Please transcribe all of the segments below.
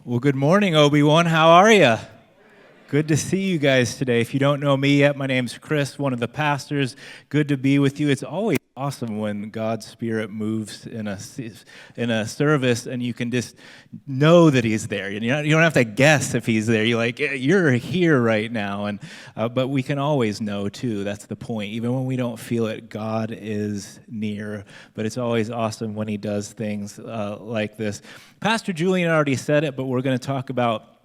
Well, good morning, Obi-Wan. How are you? Good to see you guys today. If you don't know me yet, my name's Chris, one of the pastors. Good to be with you. It's always awesome when God's Spirit moves in a service and you can just know that He's there. You don't have to guess if He's there. You're like, you're here right now. And but we can always know too. That's the point. Even when we don't feel it, God is near. But it's always awesome when He does things like this. Pastor Julian already said it, but we're going to talk about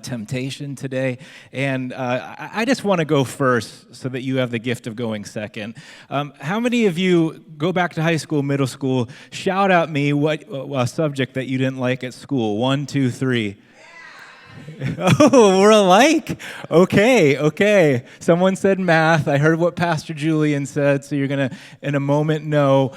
temptation today, and I just want to go first so that you have the gift of going second. How many of you go back to high school, middle school, shout at me what subject that you didn't like at school? 1, 2, 3. Oh, we're alike. Okay. Someone said math. I heard what Pastor Julian said, so you're going to, in a moment, know.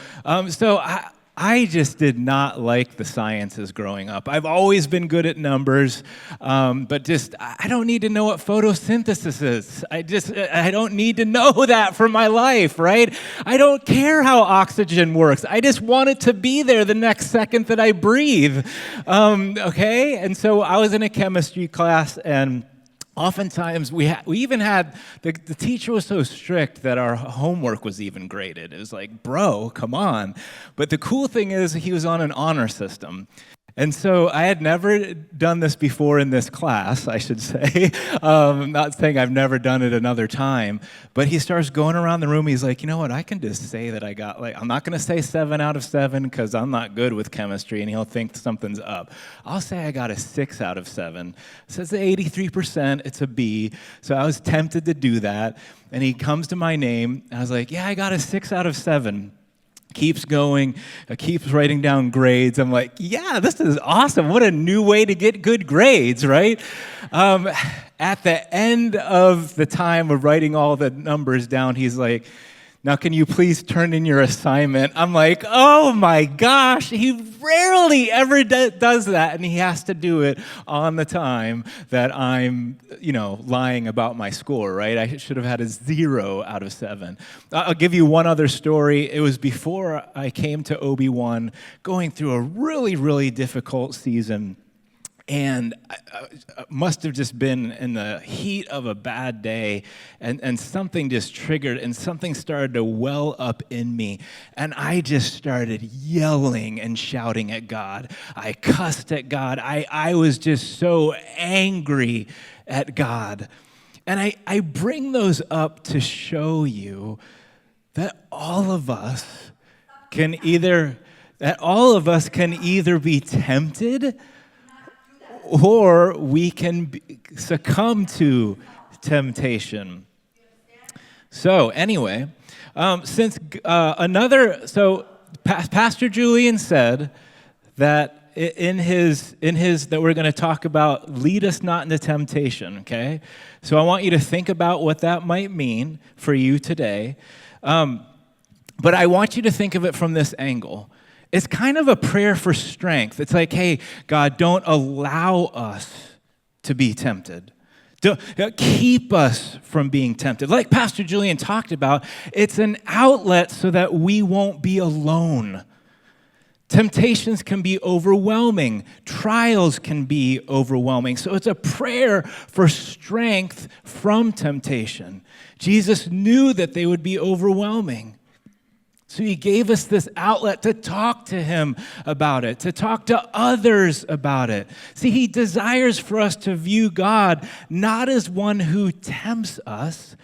I just did not like the sciences growing up. I've always been good at numbers, but I don't need to know what photosynthesis is. I don't need to know that for my life, right? I don't care how oxygen works. I just want it to be there the next second that I breathe, okay? And so I was in a chemistry class, and oftentimes, we even had, the teacher was so strict that our homework was even graded. It was like, bro, come on. But the cool thing is he was on an honor system. And so I had never done this before in this class, I should say. Not saying I've never done it another time. But he starts going around the room. He's like, you know what? I can just say that I got, I'm not going to say 7 out of 7 because I'm not good with chemistry and he'll think something's up. I'll say I got a 6 out of 7. It says 83%. It's a B. So I was tempted to do that. And he comes to my name. And I was like, yeah, I got a 6 out of 7. Keeps going, keeps writing down grades. I'm like, yeah, this is awesome. What a new way to get good grades, right? At the end of the time of writing all the numbers down, he's like, now can you please turn in your assignment? I'm like, oh my gosh, he rarely ever does that, and he has to do it on the time that I'm, lying about my score, right? I should have had a 0 out of 7. I'll give you one other story. It was before I came to Obi-Wan, going through a really, really difficult season. And I must have just been in the heat of a bad day, and something just triggered, and something started to well up in me. And I just started yelling and shouting at God. I cussed at God. I was just so angry at God. And I bring those up to show you that all of us can either be tempted, or we can succumb to temptation. So anyway, Pastor Julian said that in his that we're going to talk about, lead us not into temptation, okay? So I want you to think about what that might mean for you today. But I want you to think of it from this angle. It's kind of a prayer for strength. It's like, hey, God, don't allow us to be tempted. Don't keep us from being tempted. Like Pastor Julian talked about, it's an outlet so that we won't be alone. Temptations can be overwhelming. Trials can be overwhelming. So it's a prayer for strength from temptation. Jesus knew that they would be overwhelming. So he gave us this outlet to talk to him about it, to talk to others about it. See, he desires for us to view God not as one who tempts us,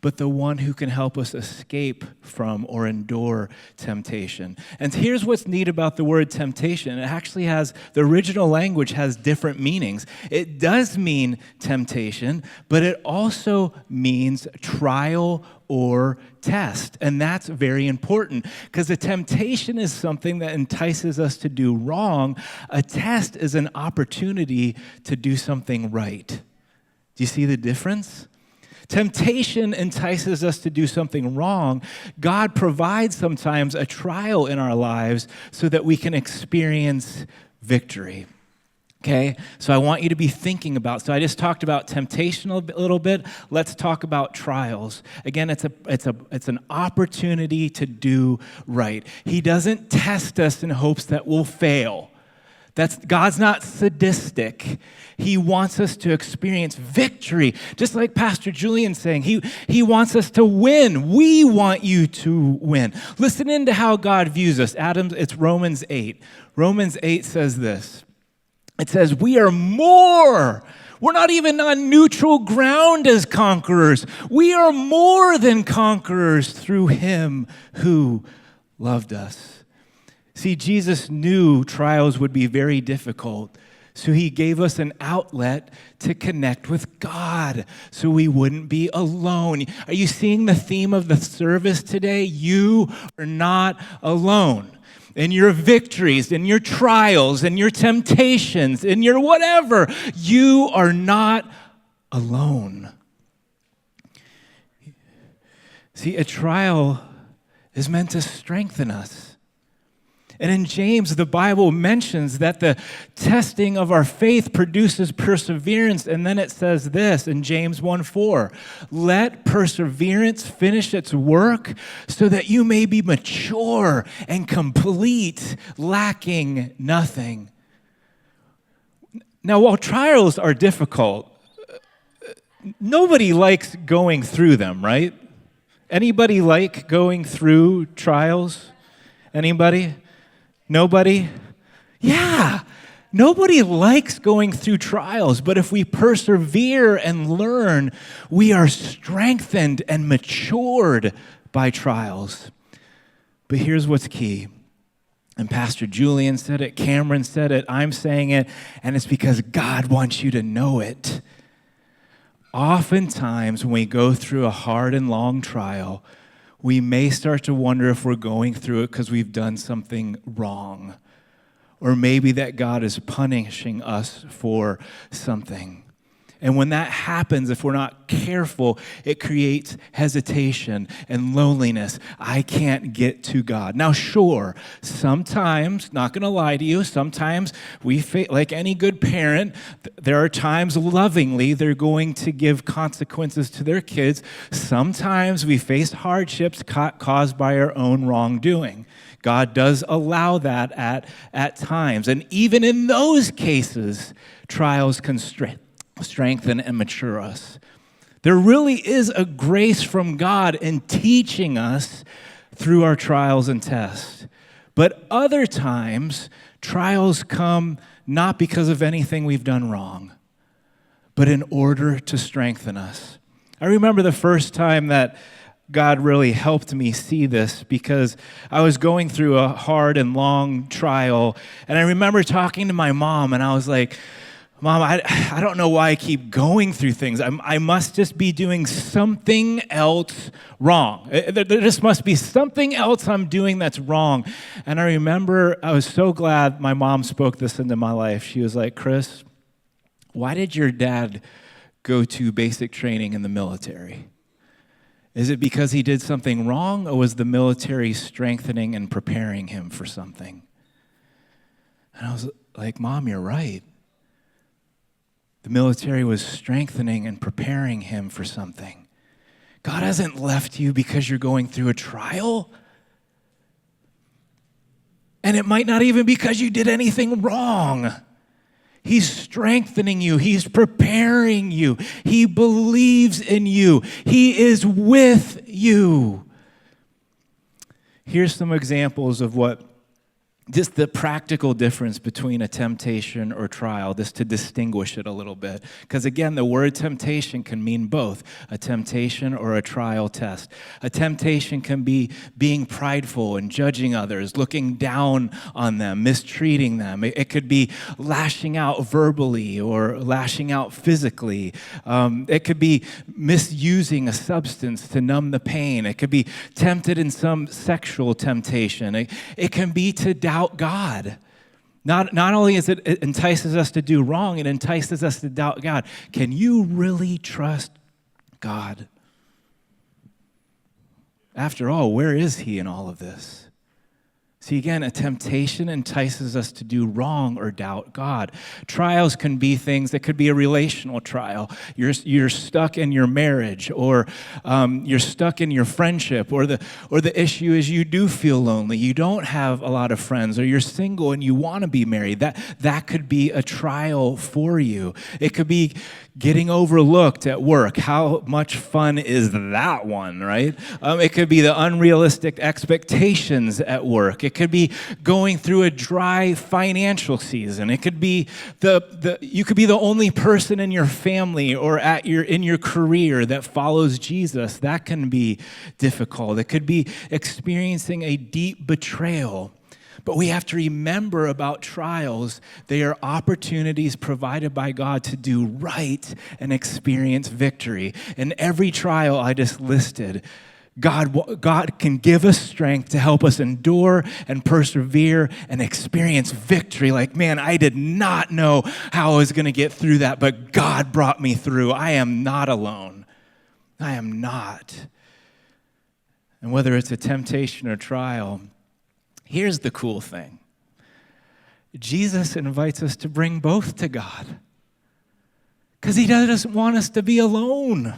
but the one who can help us escape from or endure temptation. And here's what's neat about the word temptation. It actually has, the original language has different meanings. It does mean temptation, but it also means trial or test. And that's very important because a temptation is something that entices us to do wrong. A test is an opportunity to do something right. Do you see the difference? Temptation entices us to do something wrong. God provides sometimes a trial in our lives so that we can experience victory. Okay, so I want you to be thinking about, so I just talked about temptation a little bit. Let's talk about trials. Again, it's an opportunity to do right. He doesn't test us in hopes that we'll fail. God's not sadistic. He wants us to experience victory. Just like Pastor Julian's saying, he wants us to win. We want you to win. Listen into how God views us. It's Romans 8. Romans 8 says this. It says, we are more. We're not even on neutral ground as conquerors. We are more than conquerors through him who loved us. See, Jesus knew trials would be very difficult, so he gave us an outlet to connect with God so we wouldn't be alone. Are you seeing the theme of the service today? You are not alone. In your victories, in your trials, in your temptations, in your whatever, you are not alone. See, a trial is meant to strengthen us. And in James, the Bible mentions that the testing of our faith produces perseverance. And then it says this in James 1:4, let perseverance finish its work so that you may be mature and complete, lacking nothing. Now, while trials are difficult, nobody likes going through them, right? Anybody like going through trials? Anybody? Nobody? Yeah. Nobody likes going through trials, but if we persevere and learn, we are strengthened and matured by trials. But here's what's key. And Pastor Julian said it, Cameron said it, I'm saying it, and it's because God wants you to know it. Oftentimes, when we go through a hard and long trial, we may start to wonder if we're going through it because we've done something wrong. Or maybe that God is punishing us for something. And when that happens, if we're not careful, it creates hesitation and loneliness. I can't get to God. Now, sure, sometimes, not going to lie to you, sometimes like any good parent, there are times lovingly they're going to give consequences to their kids. Sometimes we face hardships caused by our own wrongdoing. God does allow that at times. And even in those cases, trials can strengthen and mature us. There really is a grace from God in teaching us through our trials and tests. But other times, trials come not because of anything we've done wrong, but in order to strengthen us. I remember the first time that God really helped me see this because I was going through a hard and long trial, and I remember talking to my mom, and I was like, Mom, I don't know why I keep going through things. I must just be doing something else wrong. There just must be something else I'm doing that's wrong. And I remember I was so glad my mom spoke this into my life. She was like, Chris, why did your dad go to basic training in the military? Is it because he did something wrong, or was the military strengthening and preparing him for something? And I was like, Mom, you're right. The military was strengthening and preparing him for something. God hasn't left you because you're going through a trial. And it might not even be because you did anything wrong. He's strengthening you. He's preparing you. He believes in you. He is with you. Here's some examples of just the practical difference between a temptation or trial, just to distinguish it a little bit. Because again, the word temptation can mean both, a temptation or a trial test. A temptation can be being prideful and judging others, looking down on them, mistreating them. It could be lashing out verbally or lashing out physically. It could be misusing a substance to numb the pain. It could be tempted in some sexual temptation. It can be to doubt God. Not only is it entices us to do wrong, it entices us to doubt God. Can you really trust God? After all, where is he in all of this? See, again, a temptation entices us to do wrong or doubt God. Trials can be things that could be a relational trial. You're stuck in your marriage, or you're stuck in your friendship, or the issue is you do feel lonely. You don't have a lot of friends, or you're single and you want to be married. That could be a trial for you. It could be getting overlooked at work. How much fun is that one, right? It could be the unrealistic expectations at work. It could be going through a dry financial season. It could be you could be the only person in your family or in your career that follows Jesus. That can be difficult. It could be experiencing a deep betrayal. But we have to remember about trials. They are opportunities provided by God to do right and experience victory. In every trial I just listed, God can give us strength to help us endure and persevere and experience victory. Like, man, I did not know how I was going to get through that, but God brought me through. I am not alone. I am not. And whether it's a temptation or trial, here's the cool thing. Jesus invites us to bring both to God because he doesn't want us to be alone.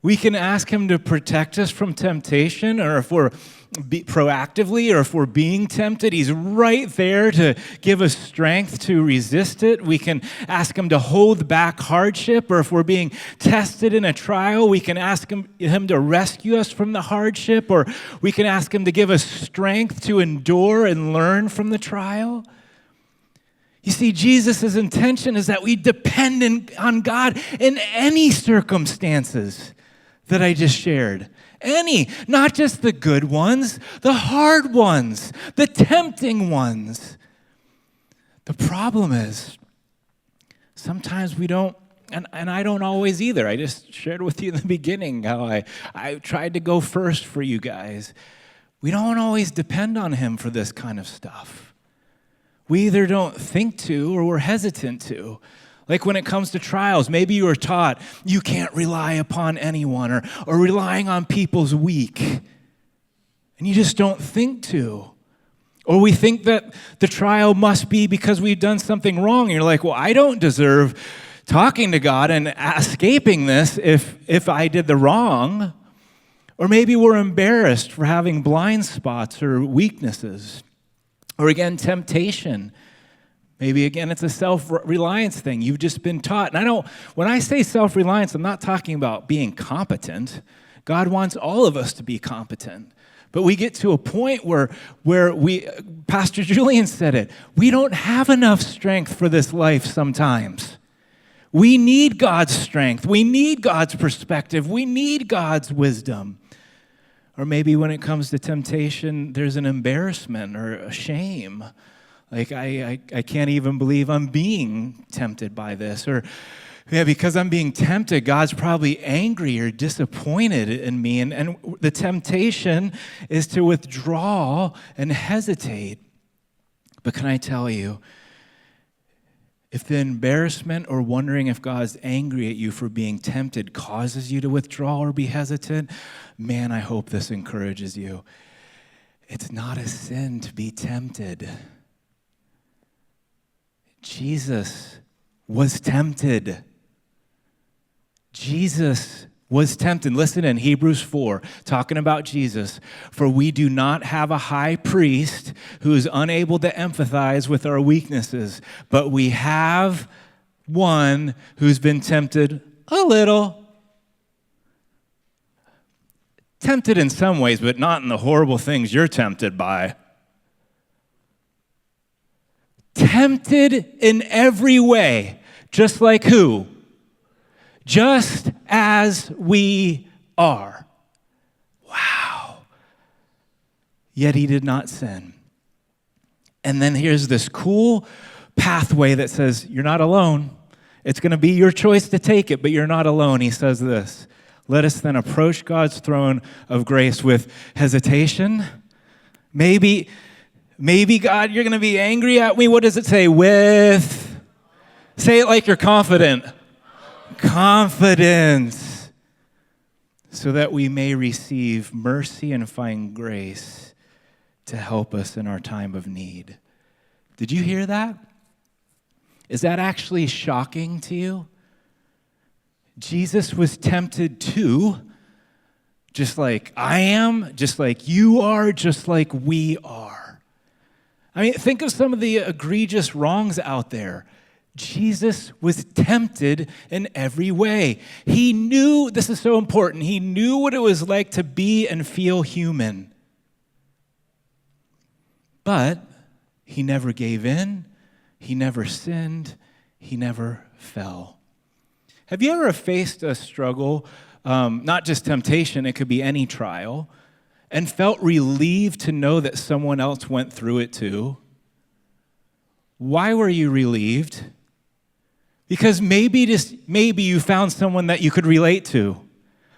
We can ask him to protect us from temptation, or if we're proactively, or if we're being tempted, he's right there to give us strength to resist it. We can ask him to hold back hardship, or if we're being tested in a trial, we can ask him to rescue us from the hardship, or we can ask him to give us strength to endure and learn from the trial. You see, Jesus' intention is that we depend on God in any circumstances that I just shared. Any, not just the good ones, the hard ones, the tempting ones. The problem is, sometimes we don't, and I don't always either. I just shared with you in the beginning how I tried to go first for you guys. We don't always depend on him for this kind of stuff. We either don't think to or we're hesitant to. Like when it comes to trials, maybe you were taught you can't rely upon anyone, or relying on people's weak, and you just don't think to. Or we think that the trial must be because we've done something wrong. And you're like, well, I don't deserve talking to God and escaping this if I did the wrong. Or maybe we're embarrassed for having blind spots or weaknesses. Or again, temptation. Maybe, again, it's a self-reliance thing. You've just been taught. And when I say self-reliance, I'm not talking about being competent. God wants all of us to be competent. But we get to a point where Pastor Julian said it, we don't have enough strength for this life sometimes. We need God's strength. We need God's perspective. We need God's wisdom. Or maybe when it comes to temptation, there's an embarrassment or a shame. Like, I can't even believe I'm being tempted by this. Or, yeah, because I'm being tempted, God's probably angry or disappointed in me. And the temptation is to withdraw and hesitate. But can I tell you, if the embarrassment or wondering if God's angry at you for being tempted causes you to withdraw or be hesitant, man, I hope this encourages you. It's not a sin to be tempted. Jesus was tempted. Jesus was tempted. Listen in Hebrews 4, talking about Jesus. For we do not have a high priest who is unable to empathize with our weaknesses, but we have one who's been tempted a little. Tempted in some ways, but not in the horrible things you're tempted by. Tempted in every way, just like who? Just as we are. Wow. Yet he did not sin. And then here's this cool pathway that says, you're not alone. It's going to be your choice to take it, but you're not alone. He says this, let us then approach God's throne of grace with hesitation. Maybe, God, you're going to be angry at me. What does it say? Say it like you're confident. Confidence. So that we may receive mercy and find grace to help us in our time of need. Did you hear that? Is that actually shocking to you? Jesus was tempted too, just like I am, just like you are, just like we are. I mean, think of some of the egregious wrongs out there. Jesus was tempted in every way. He knew, this is so important, he knew what it was like to be and feel human. But he never gave in, he never sinned, he never fell. Have you ever faced a struggle, not just temptation, it could be any trial, and felt relieved to know that someone else went through it too? Why were you relieved? Because maybe you found someone that you could relate to.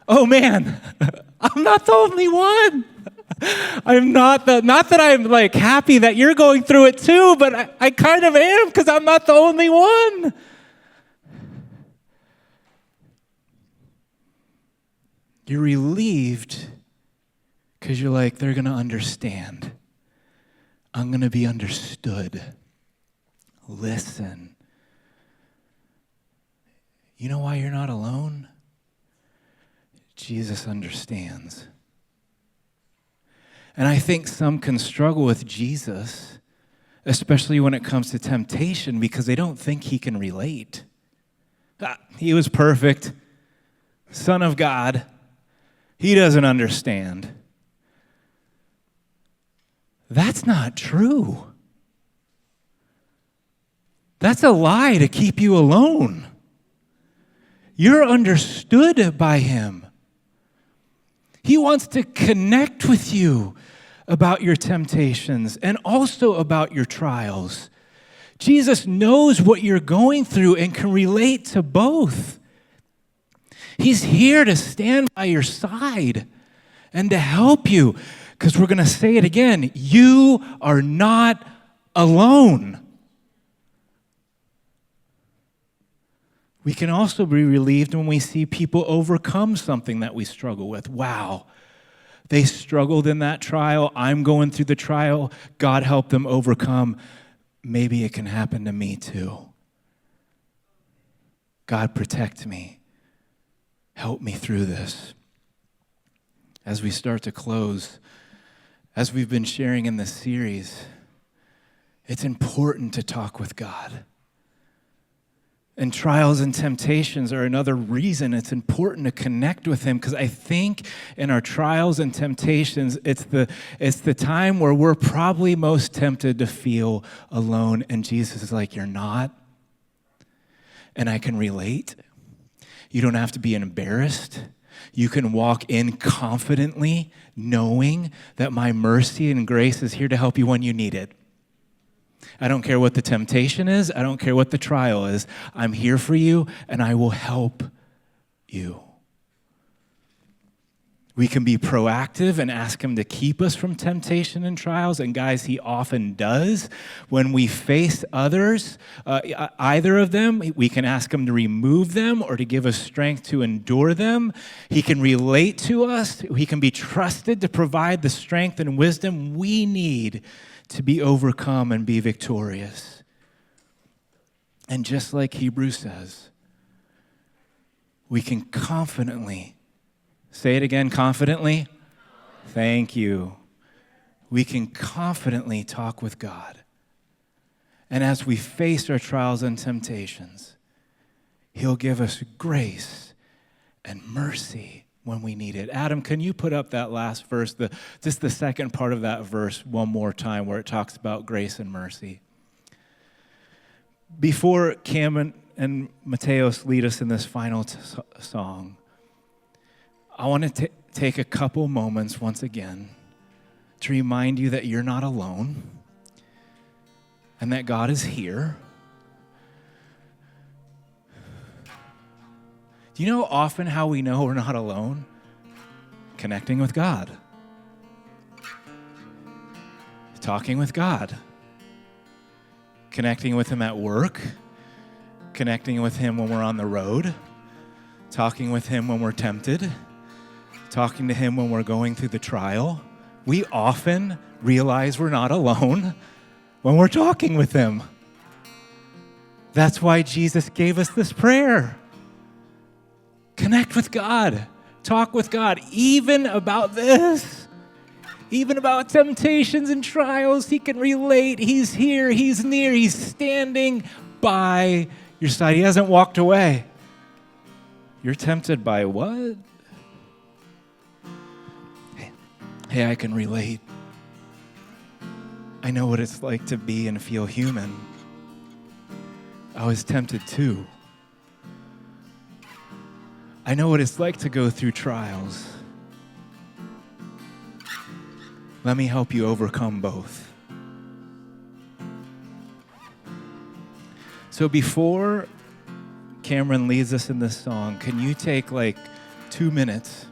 Oh man, I'm not the only one. Not that I'm like happy that you're going through it too, but I kind of am because I'm not the only one. You're relieved because you're like, they're going to understand. I'm going to be understood. Listen. You know why you're not alone? Jesus understands. And I think some can struggle with Jesus, especially when it comes to temptation, because they don't think he can relate. He was perfect, Son of God. He doesn't understand. That's not true. That's a lie to keep you alone. You're understood by him. He wants to connect with you about your temptations and also about your trials. Jesus knows what you're going through and can relate to both. He's here to stand by your side and to help you, because we're going to say it again, you are not alone. We can also be relieved when we see people overcome something that we struggle with. Wow, they struggled in that trial. I'm going through the trial. God help them overcome. Maybe it can happen to me too. God, protect me. Help me through this. As we start to close, as we've been sharing in this series, it's important to talk with God. And trials and temptations are another reason it's important to connect with him, because I think in our trials and temptations, it's the time where we're probably most tempted to feel alone. And Jesus is like, you're not. And I can relate. You don't have to be embarrassed. You can walk in confidently, knowing that my mercy and grace is here to help you when you need it. I don't care what the temptation is. I don't care what the trial is. I'm here for you, and I will help you. We can be proactive and ask him to keep us from temptation and trials. And guys, he often does. When we face others, either of them, we can ask him to remove them or to give us strength to endure them. He can relate to us. He can be trusted to provide the strength and wisdom we need to be overcome and be victorious. And just like Hebrews says, we can confidently, say it again, confidently. Thank you. We can confidently talk with God. And as we face our trials and temptations, he'll give us grace and mercy when we need it. Adam, can you put up that last verse, just the second part of that verse one more time where it talks about grace and mercy? Before Cam and Mateos lead us in this final song, I want to take a couple moments once again to remind you that you're not alone and that God is here. Do you know often how we know we're not alone? Connecting with God. Talking with God. Connecting with him at work. Connecting with him when we're on the road. Talking with him when we're tempted. Talking to him when we're going through the trial. We often realize we're not alone when we're talking with him. That's why Jesus gave us this prayer. Connect with God. Talk with God, even about this. Even about temptations and trials, he can relate. He's here, he's near, he's standing by your side. He hasn't walked away. You're tempted by what? Hey, I can relate. I know what it's like to be and feel human. I was tempted too. I know what it's like to go through trials. Let me help you overcome both. So before Cameron leads us in this song, can you take like 2 minutes,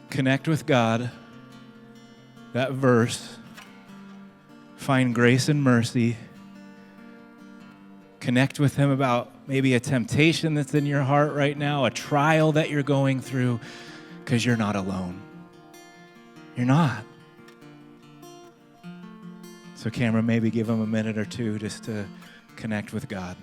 connect with God, that verse, find grace and mercy, connect with him about maybe a temptation that's in your heart right now, a trial that you're going through, because you're not alone. You're not. So Cameron, maybe give him a minute or two just to connect with God.